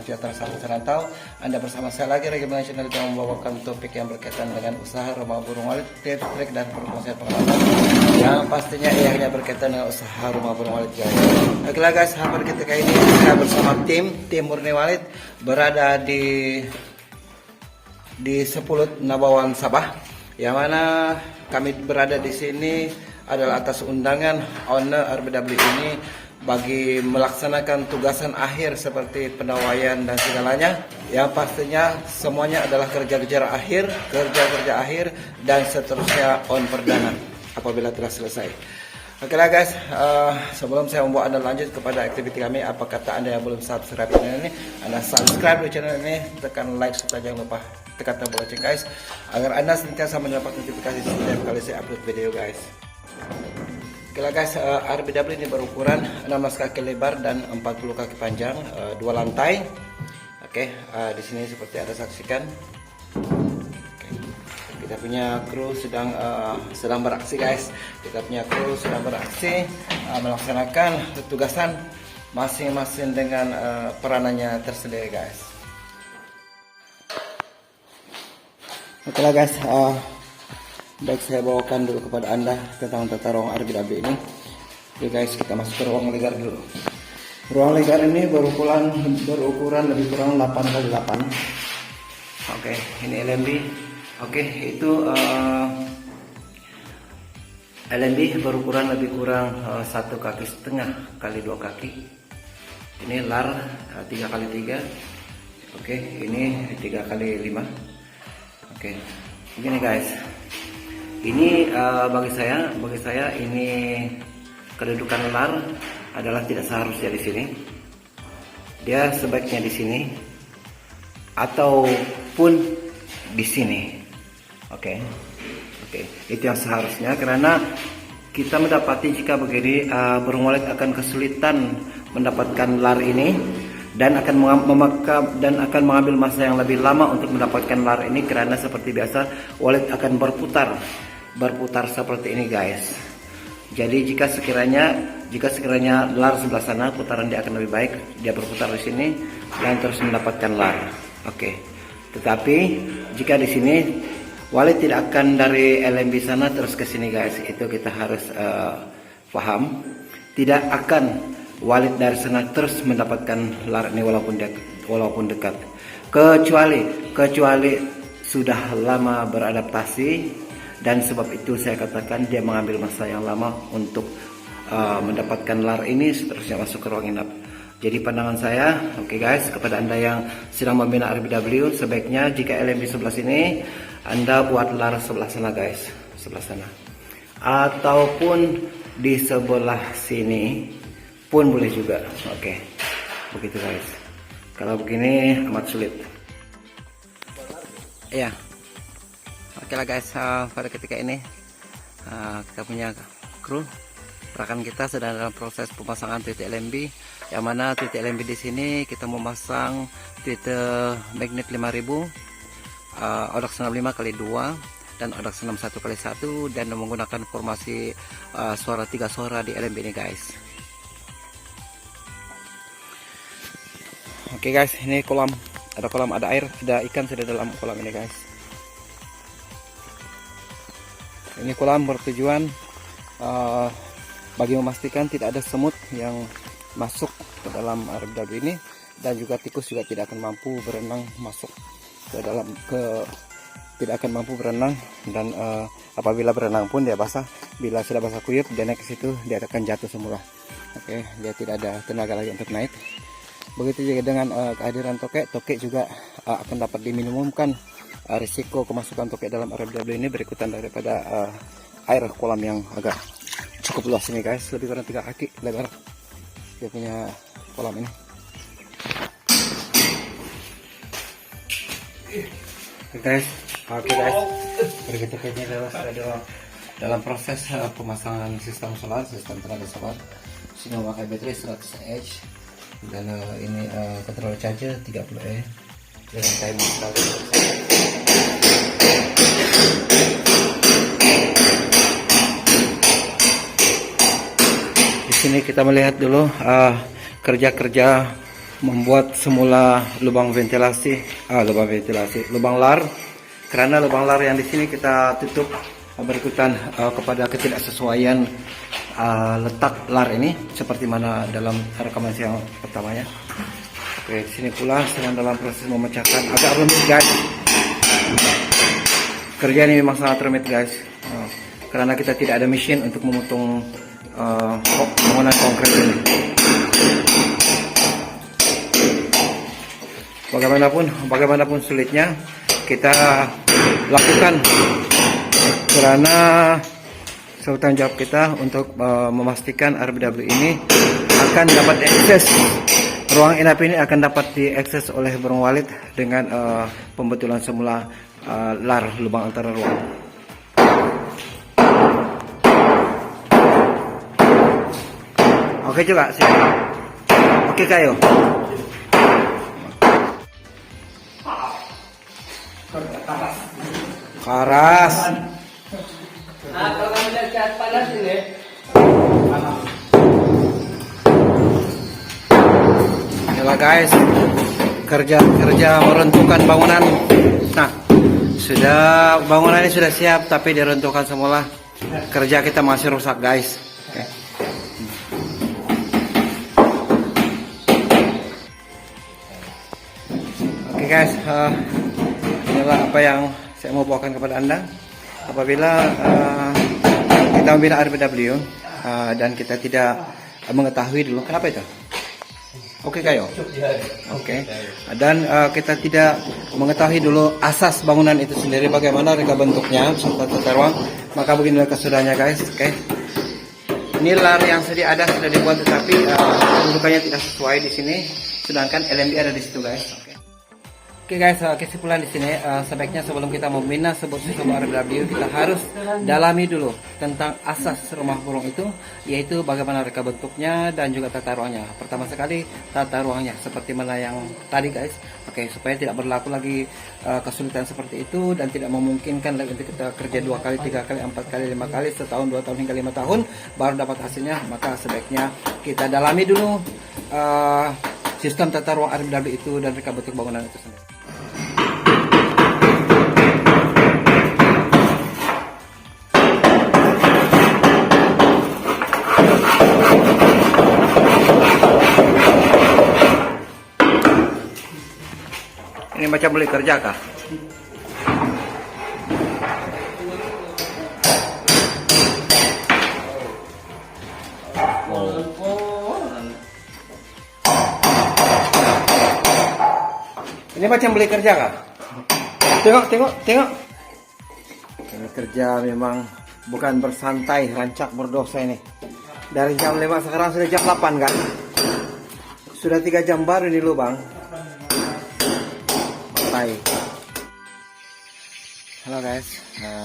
sejahtera, salam serantau. Anda bersama saya lagi Regi Channel yang membawakan topik yang berkaitan dengan usaha rumah burung walet, tips, trik, dan perkongsian pengalaman yang pastinya hanya berkaitan dengan usaha rumah burung walet guys. Oke guys, pada ketika ini saya bersama tim Murni Walet berada di Sepulut Nabawan Sabah, yang mana kami berada di sini adalah atas undangan owner RBW ini bagi melaksanakan tugasan akhir seperti pendawaian dan segalanya, yang pastinya semuanya adalah kerja-kerja akhir dan seterusnya on perdana apabila telah selesai. Oke lah guys, sebelum saya membawa Anda lanjut kepada aktiviti kami, apa kata Anda yang belum subscribe channel ini, Anda subscribe di channel ini, tekan like serta jangan lupa tekan tombol lonceng guys, agar Anda senantiasa mendapat notifikasi setiap kali saya upload video guys. Oke lah guys, RBW ini berukuran 16 kaki lebar dan 40 kaki panjang, 2 lantai. Oke, di sini seperti Anda saksikan. Kita punya kru sedang beraksi guys. Kita punya kru sedang beraksi melaksanakan tugasan masing-masing dengan peranannya tersendiri guys. Oke lah guys, baik saya bawakan dulu kepada Anda tentang tata ruang RBW ini. Oke guys, kita masuk ke ruang legar dulu. Ruang legar ini berukuran lebih kurang 8x8. Oke, ini LMB. Oke, itu LMB berukuran lebih kurang 1,5 kaki kali 2 kaki. Ini LAR 3x3. Oke, ini 3x5. Oke, begini guys. Ini bagi saya ini kedudukan LAR adalah tidak seharusnya di sini. Dia sebaiknya di sini ataupun di sini. Oke, itu yang seharusnya, karena kita mendapati jika begini burung walet akan kesulitan mendapatkan LAR ini dan akan mengambil masa yang lebih lama untuk mendapatkan LAR ini, karena seperti biasa walet akan berputar seperti ini guys. Jadi jika sekiranya LAR sebelah sana, putaran dia akan lebih baik, dia berputar di sini dan terus mendapatkan LAR. Oke. Tetapi jika di sini walet tidak akan dari LMB sana terus ke sini guys, itu kita harus paham. Tidak akan walet dari sana terus mendapatkan LAR ini walaupun dekat, kecuali sudah lama beradaptasi, dan sebab itu saya katakan dia mengambil masa yang lama untuk mendapatkan LAR ini, seterusnya masuk ke ruang inap. Jadi pandangan saya, oke guys, kepada Anda yang sedang membina RBW, sebaiknya jika LMB sebelah sini, Anda buat LAR sebelah sana guys, sebelah sana, ataupun di sebelah sini pun boleh juga. Oke, begitu guys. Kalau begini amat sulit. Ya, oke lah guys, pada ketika ini kita punya kru, rekan kita sedang dalam proses pemasangan titik LMB, yang mana titik LMB di sini kita memasang titik magnet 5000, odak 95x2 dan odak 61x1, dan menggunakan formasi suara 3 suara di LMB ini guys. Oke guys, ini kolam, ada air, ada ikan sudah dalam kolam ini guys. Ini kolam bertujuan bagi memastikan tidak ada semut yang masuk ke dalam RBW ini, dan juga tikus juga tidak akan mampu berenang masuk ke dalam, tidak akan mampu berenang, dan apabila berenang pun dia basah. Bila sudah basah kuyup, dia naik ke situ, dia akan jatuh semula. Oke, dia tidak ada tenaga lagi untuk naik. Begitu juga dengan kehadiran tokek juga akan dapat diminimumkan risiko kemasukan tokek dalam RBW ini, berikutan daripada air kolam yang agak cukup luas ini guys, lebih kurang 3 kaki lebar dia punya kolam ini. Oke guys, begitu ini adalah dalam proses pemasangan sistem tenaga solar, sini memakai baterai 100Ah, dan ini controller charger 30E dengan timing 100%. Di sini kita melihat dulu kerja-kerja membuat semula lubang ventilasi, lubang lar, karena lubang lar yang di sini kita tutup berikutan kepada ketidaksesuaian letak lar ini seperti mana dalam rekaman yang pertamanya. Oke, di sini pula sedang dalam proses memecahkan, agak rumit guys. Kerja ini memang sangat rumit guys, karena kita tidak ada mesin untuk memotong bangunan konkret ini. Bagaimanapun sulitnya kita lakukan, karena tanggung jawab kita untuk memastikan RBW ini akan dapat diakses, ruang inap ini akan dapat diakses oleh Burung Walid dengan pembetulan semula lar lubang antara ruang. Oke juga sih. Oke kayo. Karas. Nah, kalau kami lihat panas ini, Inilah guys, kerja meruntuhkan bangunan. Nah, bangunan ini sudah siap, tapi diruntuhkan semula. Kerja kita masih rusak guys. Oke guys, inilah apa yang saya mau bawakan kepada Anda. Apabila kita membina RBW dan kita tidak mengetahui dulu, kenapa itu? Oke kayo. Oke. Dan kita tidak mengetahui dulu asas bangunan itu sendiri, bagaimana reka bentuknya serta tata ruang, maka beginilah kesudahannya guys. Oke. Ini lar yang ada sudah dibuat, tetapi kedudukannya tidak sesuai di sini, sedangkan LMB ada di situ guys. Oke guys, kesimpulan di sini sebaiknya sebelum kita membina sebuah sistem RBW, kita harus dalami dulu tentang asas rumah burung itu, yaitu bagaimana reka bentuknya dan juga tata ruangnya. Pertama sekali tata ruangnya seperti mana yang tadi guys. Oke, supaya tidak berlaku lagi kesulitan seperti itu dan tidak memungkinkan lagi untuk kita kerja 2 kali, 3 kali, 4 kali, 5 kali, setahun, 2 tahun hingga 5 tahun baru dapat hasilnya. Maka sebaiknya kita dalami dulu sistem tata ruang RBW itu dan reka bentuk bangunan itu sendiri. Ini macam beli kerja kah? Ini macam beli kerja kah? Tengok. Ini kerja memang bukan bersantai, rancak berdosa ini. Dari jam 5 sekarang sudah jam 8 kan? Sudah 3 jam baru ini lubang. Halo guys,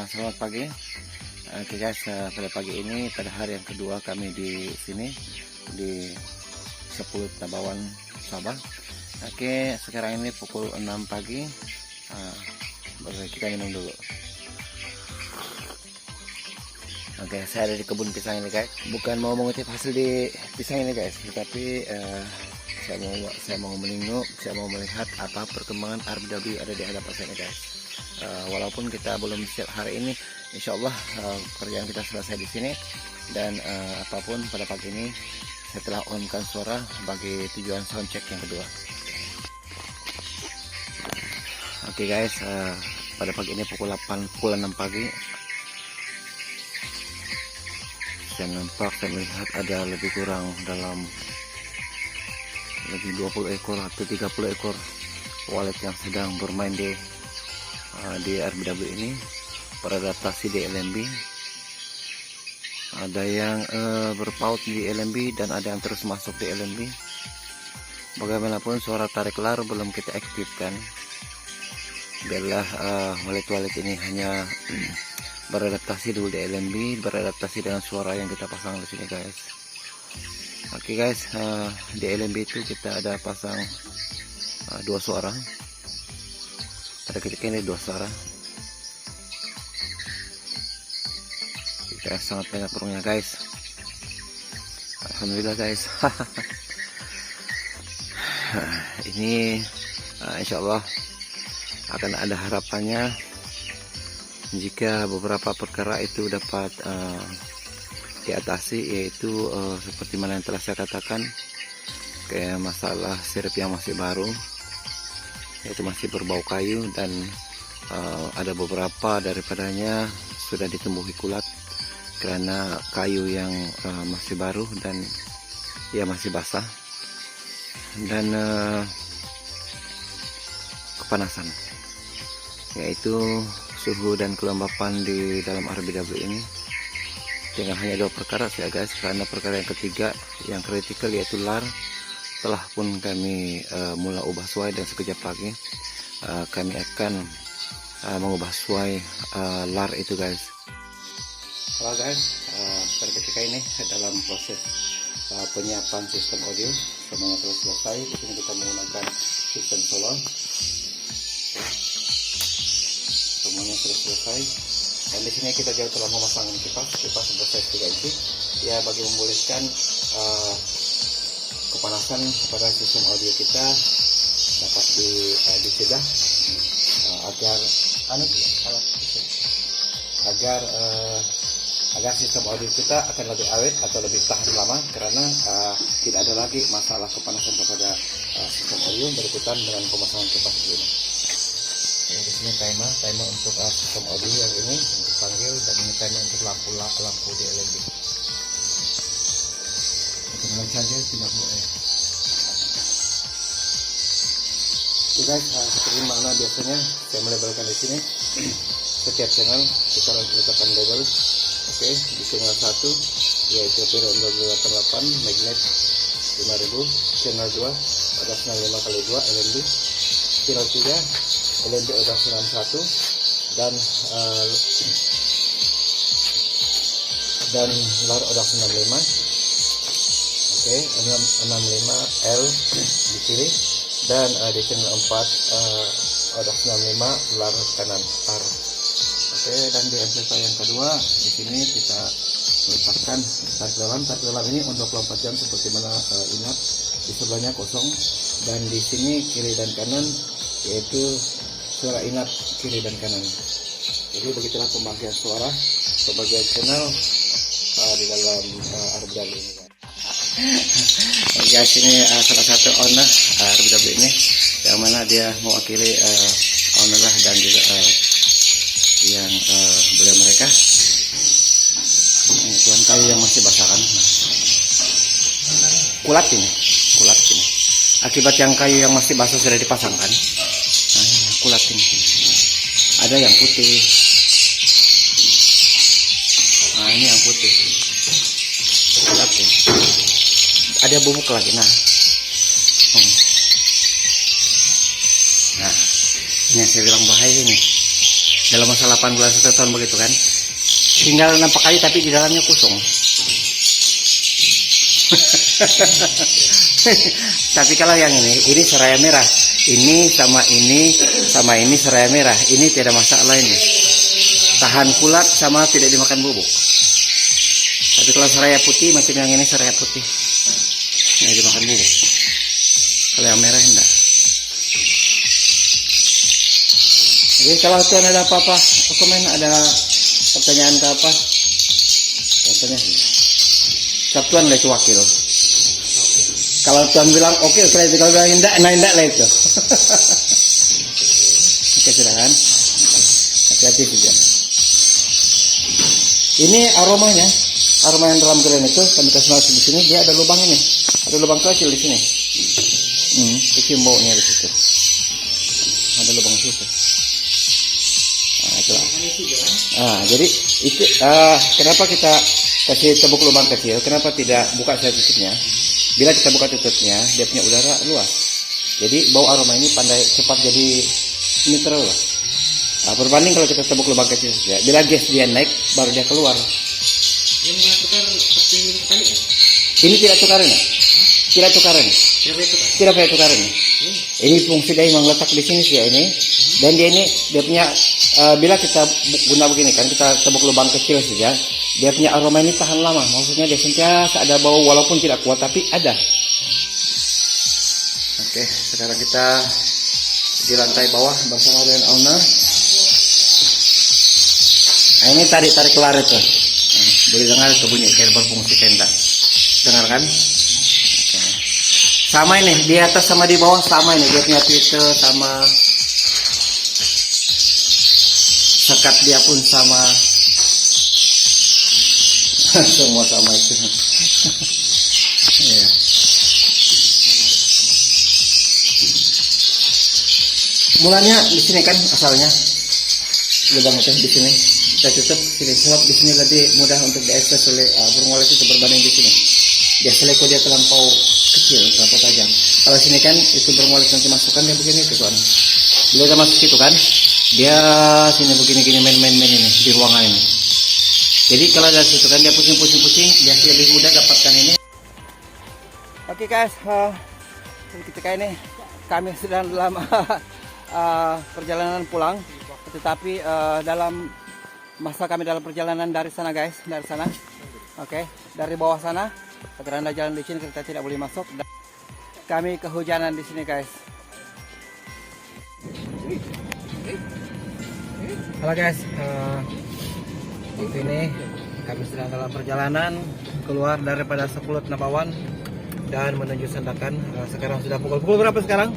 selamat pagi. Oke guys, pada pagi ini, pada hari yang kedua kami di sini di Sepuluh Tabawan Sabah. Oke, sekarang ini pukul 6 pagi. Kita minum dulu. Oke, saya ada di kebun pisang ini guys. Bukan mau mengutip hasil di pisang ini guys, tetapi saya mau menengok, saya mau melihat apa perkembangan RBW ada di hadapan saya guys. Walaupun kita belum siap hari ini, insya Allah kerjaan kita selesai di sini. Dan apapun pada pagi ini saya telah on-kan suara bagi tujuan sound check yang kedua. Oke guys, pada pagi ini pukul 6 pagi. Saya melihat ada lebih kurang dalam 20 ekor atau 30 ekor walet yang sedang bermain di RBW ini, beradaptasi di LMB. Ada yang berpaut di LMB dan ada yang terus masuk di LMB. Bagaimanapun suara tarik lar belum kita aktifkan. Biarlah walet-walet ini hanya beradaptasi dulu di LMB, beradaptasi dengan suara yang kita pasang di sini guys. Oke guys, di LMB itu kita ada pasang 2 suara. Pada ketika ini 2 suara. Kita sangat banyak burungnya guys. Alhamdulillah guys. Ini insya Allah akan ada harapannya jika beberapa perkara itu dapat diatasi, yaitu seperti mana yang telah saya katakan, kayak masalah sirip yang masih baru, yaitu masih berbau kayu, dan ada beberapa daripadanya sudah ditumbuhi kulat karena kayu yang masih baru dan ya masih basah, dan kepanasan, yaitu suhu dan kelembapan di dalam RBW ini. Tinggal hanya 2 perkara saya guys, karena perkara yang ketiga yang kritikal yaitu lar telah pun kami mulai ubah suai, dan sekejap lagi kami akan mengubah suai lar itu guys. Halo guys, pada ketika ini dalam proses penyiapan sistem audio semuanya telah selesai. Di sini kita menggunakan sistem solar, semuanya sudah selesai. Dan di sini kita juga telah memasangkan kipas bersize 3 inci, ya bagi memulihkan kepanasan pada sistem audio kita dapat dicegah agar sistem audio kita akan lebih awet atau lebih tahan lama, karena tidak ada lagi masalah kepanasan kepada sistem audio berikutan dengan pemasangan kipas ini. Ini di sini timer untuk sistem audio yang ini untuk panggil, dan ini timer untuk lampu di LED. Kita mulai saja, tidak boleh. Oke guys, seperti mana biasanya saya melabelkan di sini. Setiap channel kita letakkan label. Oke, di channel 1 yaitu Piron 288 magnet 5000, channel 2 ada 95x2 LNB, channel 3 LNB udah 91, dan lar udah 95. Oke, 65L di kiri, dan di channel 4 udah 95 lar kanan R. Oke, dan di amplifier yang kedua di sini kita letakkan tarik dalam ini untuk 24 jam seperti mana ingat, di sebelahnya kosong, dan di sini kiri dan kanan yaitu suara ingat kiri dan kanan. Jadi begitulah pembagian suara, pembagian channel di dalam RBW ini. Guys, ini salah satu owner RBW ini, yang mana dia mewakili owner dan juga yang beliau mereka. Ini tuan kayu yang masih basah kan, kulat ini. Akibat yang kayu yang masih basah sudah dipasangkan, kulat ini. Ada yang putih. Ini yang putih. Kulat ini. Ada bubuk lagi. Nah, ini yang saya bilang bahaya ini. Dalam masa 8 bulan 1 tahun begitu kan, tinggal nampak kayu tapi di dalamnya kosong. Tapi kalau yang ini seraya merah, ini sama ini seraya merah, ini tidak masalah, ini tahan kulat sama tidak dimakan bubuk. Tapi kalau seraya putih macam yang ini, seraya putih ini dimakan bubuk. Kalau yang merah enggak. Jadi kalau tuan ada apa-apa komen, ada pertanyaan ke apa, contohnya Sabtuan lah itu wakil. Kalau tuan bilang oke, itu kalau bilang indah lah itu. Oke, silakan. Hati-hati saja. Ini aroma yang dalam gelen itu kami kasih masuk di sini, dia ada lubang ini, ada lubang kecil di sini. Kecium baunya di situ. Ada lubang di situ. Jadi itu kenapa kita kasih tembok lubang kecil, kenapa tidak buka saya tutupnya? Bila kita buka tutupnya, dia punya udara luas, jadi bau aroma ini pandai cepat jadi netral lah. Berbanding kalau kita tembok lubang kecil saja, bila gas dia naik baru dia keluar. Ini tidak tukaran ya? Tidak tukaran. Tidak pakai tukaran. Ini fungsi dia memang letak di sini sih ya ini. Dan dia punya bila kita guna begini kan, kita tembok lubang kecil saja, dia punya aroma ini tahan lama. Maksudnya dia sentiasa ada bau walaupun tidak kuat tapi ada. Oke, sekarang kita di lantai bawah bersama dengan owner. Nah, ini tarik kelar itu. Nah, boleh dengar itu bunyi kayak berfungsi tenda. Dengar kan? Oke. Sama ini di atas sama di bawah sama ini, dia punya pite sama sekat dia pun sama. Semua sama itu. Iya. Mulanya di sini kan asalnya lubang itu di sini. Kita tutup sini sebab di sini lebih mudah untuk diakses oleh burung walet itu berbanding di sini. Dia seleko dia terlampau kecil, terlampau tajam. Kalau sini kan itu burung walet nanti masukkan dia begini itu kan. Bila dia masuk situ kan, dia sini begini-gini main-main ini di ruangan ini. Jadi kalau dari situ kan dia pusing-pusing, dia lebih mudah dapatkan ini. Oke guys, ketika ini kami sedang dalam perjalanan pulang, tetapi dalam masa kami dalam perjalanan dari sana guys, dari sana, oke, dari bawah sana, karena jalan licin kita tidak boleh masuk. Kami kehujanan di sini guys. Halo guys, waktu ini kami sedang dalam perjalanan keluar daripada Sepulut Nabawan dan menuju Sandakan. Sekarang sudah pukul berapa sekarang?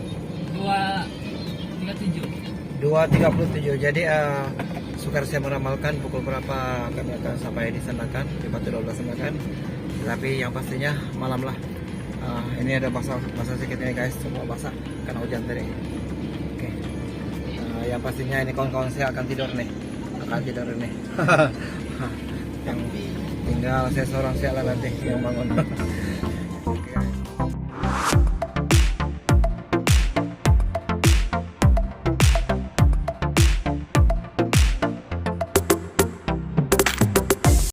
2.37. Jadi sukar saya meramalkan pukul berapa kami akan sampai di Sandakan, di Batu 12 Sandakan. Tapi yang pastinya malam lah. Ini ada basah sedikit ini guys, semua basah karena hujan tadi. Oke. Yang pastinya ini kawan-kawan saya akan tidur nih, yang tinggal saya seorang sialan nanti yang bangun.